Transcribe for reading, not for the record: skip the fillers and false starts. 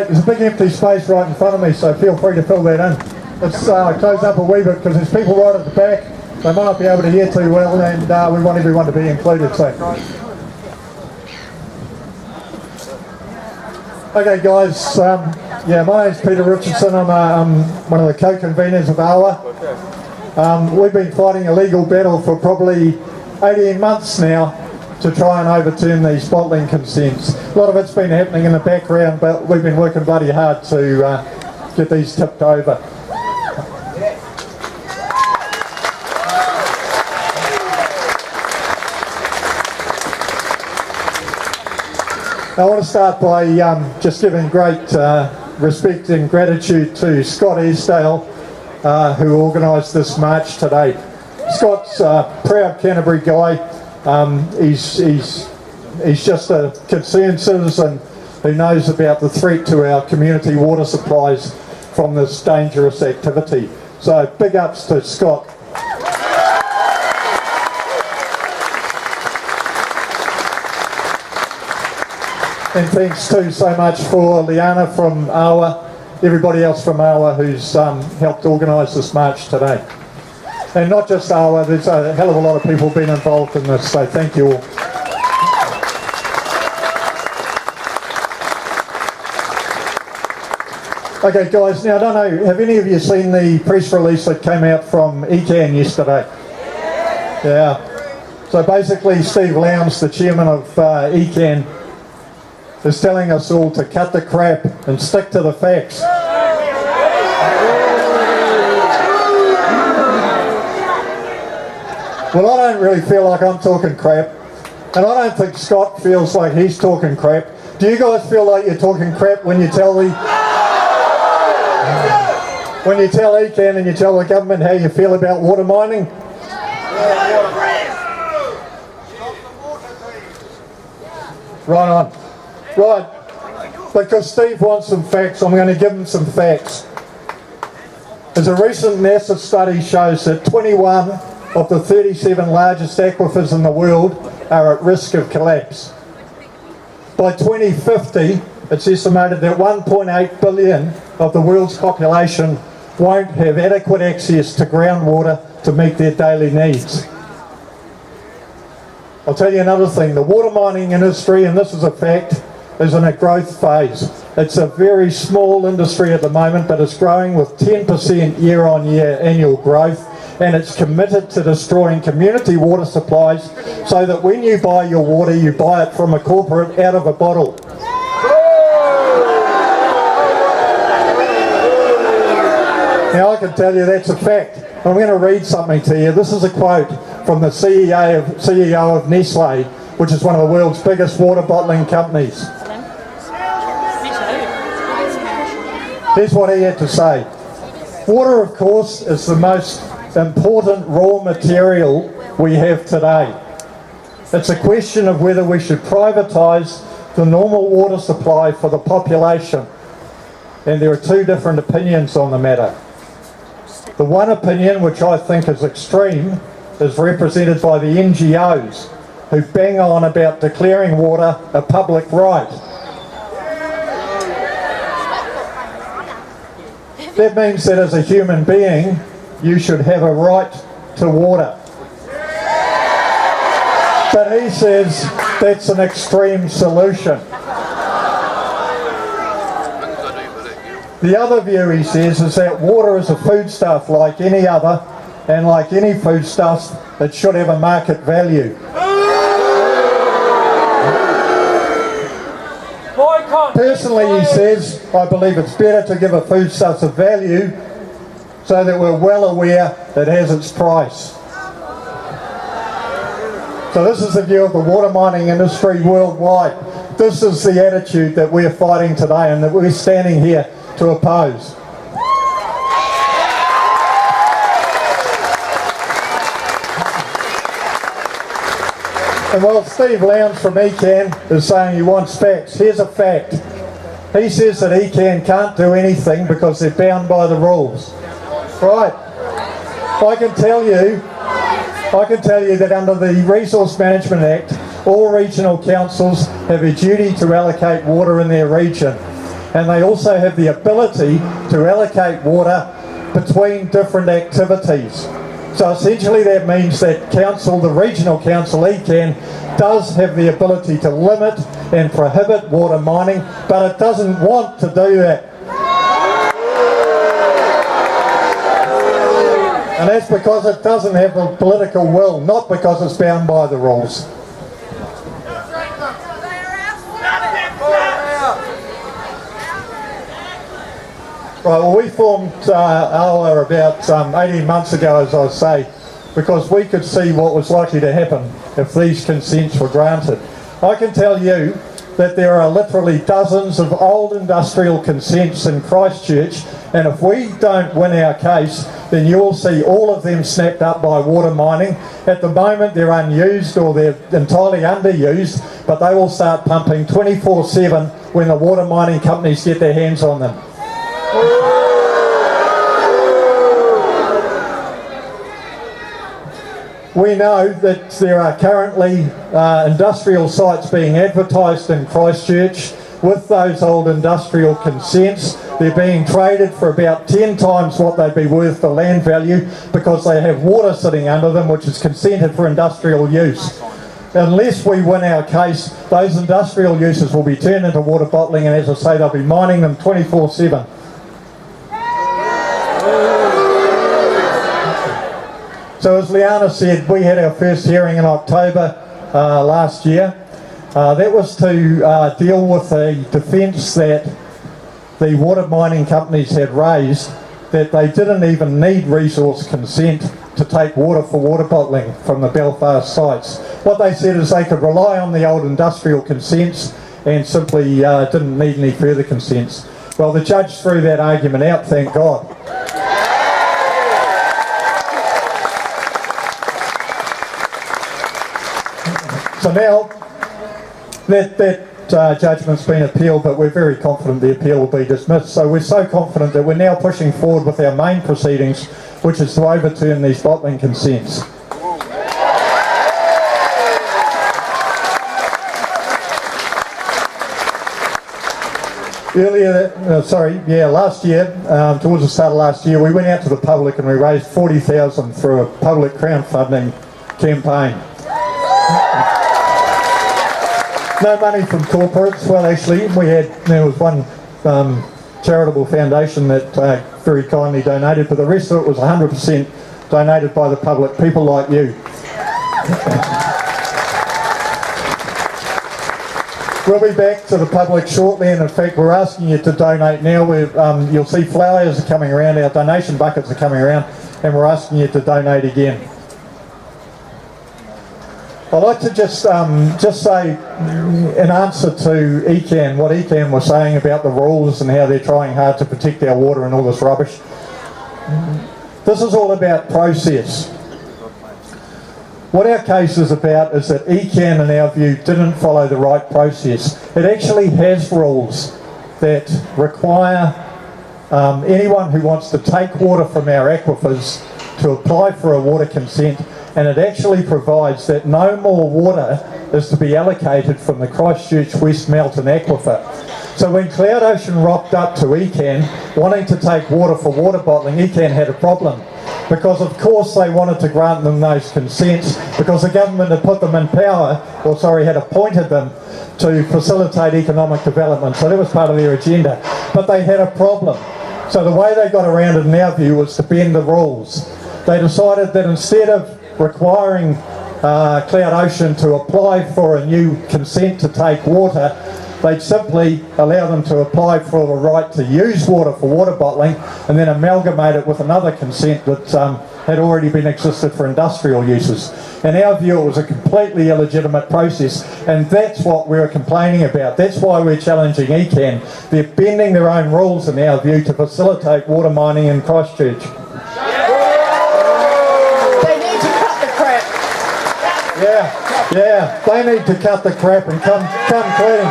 There's a big empty space right in front of me, so feel free to fill that in. Let's close up a wee bit because there's people right at the back. They might not be able to hear too well, and we want everyone to be included. So, okay, guys. Yeah, my name's Peter Richardson. I'm one of the co-conveners of AWA. We've been fighting a legal battle for probably 18 months now to try and overturn these bottling consents. A lot of it's been happening in the background, but we've been working bloody hard to get these tipped over. I want to start by just giving great respect and gratitude to Scott Esdale, who organised this march today. Scott's a proud Canterbury guy. He's just a concerned citizen who knows about the threat to our community water supplies from this dangerous activity. So big ups to Scott. And thanks too so much for Liana from AWA, everybody else from AWA who's helped organise this march today. And not just AWA, there's a hell of a lot of people been involved in this, so thank you all. Okay guys, now I don't know, have any of you seen the press release that came out from ECAN yesterday? Yeah. So basically Steve Lowndes, the chairman of ECAN, is telling us all to cut the crap and stick to the facts. Well, I don't really feel like I'm talking crap, and I don't think Scott feels like he's talking crap. Do you guys feel like you're talking crap when you tell ECAN and you tell the government how you feel about water mining? Right on. Right, because Steve wants some facts, I'm going to give him some facts. As a recent NASA study shows that 21 of the 37 largest aquifers in the world are at risk of collapse. By 2050, it's estimated that 1.8 billion of the world's population won't have adequate access to groundwater to meet their daily needs. I'll tell you another thing, the water mining industry, and this is a fact, is in a growth phase. It's a very small industry at the moment, but it's growing with 10% year-on-year annual growth, and it's committed to destroying community water supplies so that when you buy your water, you buy it from a corporate out of a bottle. Now I can tell you that's a fact. I'm going to read something to you. This is a quote from the CEO of Nestle, which is one of the world's biggest water bottling companies. Here's what he had to say. Water, of course, is the most important raw material we have today. It's a question of whether we should privatise the normal water supply for the population. And there are two different opinions on the matter. The one opinion, which I think is extreme, is represented by the NGOs, who bang on about declaring water a public right. That means that as a human being, you should have a right to water. But he says that's an extreme solution. The other view, he says, is that water is a foodstuff like any other, and like any foodstuff, it should have a market value. Personally, he says, I believe it's better to give a foodstuff a value so that we're well aware it has its price. So this is the view of the water mining industry worldwide. This is the attitude that we're fighting today and that we're standing here to oppose. And while Steve Lowndes from ECAN is saying he wants facts, here's a fact. He says that ECAN can't do anything because they're bound by the rules. Right. I can tell you that under the Resource Management Act, all regional councils have a duty to allocate water in their region. and they also have the ability to allocate water between different activities. So essentially that means that council, the regional council, ECAN, does have the ability to limit and prohibit water mining, but it doesn't want to do that. And that's because it doesn't have the political will, not because it's bound by the rules. Right, well, we formed AOA about 18 months ago, as I say, because we could see what was likely to happen if these consents were granted. I can tell you that there are literally dozens of old industrial consents in Christchurch, and if we don't win our case, then you will see all of them snapped up by water mining. At the moment they're unused or they're entirely underused, but they will start pumping 24/7 when the water mining companies get their hands on them. We know that there are currently industrial sites being advertised in Christchurch with those old industrial consents. They're being traded for about 10 times what they'd be worth for land value because they have water sitting under them which is consented for industrial use. Unless we win our case, those industrial uses will be turned into water bottling, and as I say, they'll be mining them 24/7. So as Liana said, we had our first hearing in October last year. That was to deal with a defence that the water mining companies had raised, that they didn't even need resource consent to take water for water bottling from the Belfast sites. What they said is they could rely on the old industrial consents and simply didn't need any further consents. Well, the judge threw that argument out, thank God. So now that judgment's been appealed, but we're very confident the appeal will be dismissed. So we're so confident that we're now pushing forward with our main proceedings, which is to overturn these bottling consents. Last year, towards the start of last year, we went out to the public and we raised $40,000 through a public crowdfunding campaign. No money from corporates. Well, actually, there was one charitable foundation that very kindly donated, but the rest of it was 100% donated by the public, people like you. We'll be back to the public shortly, and in fact we're asking you to donate now. You'll see flyers are coming around, our donation buckets are coming around, and we're asking you to donate again. I'd like to just say, in answer to ECAN, what ECAN was saying about the rules and how they're trying hard to protect our water and all this rubbish. This is all about process. What our case is about is that ECAN, in our view, didn't follow the right process. It actually has rules that require anyone who wants to take water from our aquifers to apply for a water consent, and it actually provides that no more water is to be allocated from the Christchurch West Melton Aquifer. So when Cloud Ocean rocked up to ECAN wanting to take water for water bottling, ECAN had a problem, because of course they wanted to grant them those consents because the government had put them in power, had appointed them to facilitate economic development, so that was part of their agenda. But they had a problem. So the way they got around it, in our view, was to bend the rules. They decided that instead of requiring Cloud Ocean to apply for a new consent to take water, they'd simply allow them to apply for the right to use water for water bottling and then amalgamate it with another consent that had already been existed for industrial uses. In our view, it was a completely illegitimate process, and that's what we're complaining about. That's why we're challenging ECAN. They're bending their own rules, in our view, to facilitate water mining in Christchurch. Yeah, they need to cut the crap and come clean.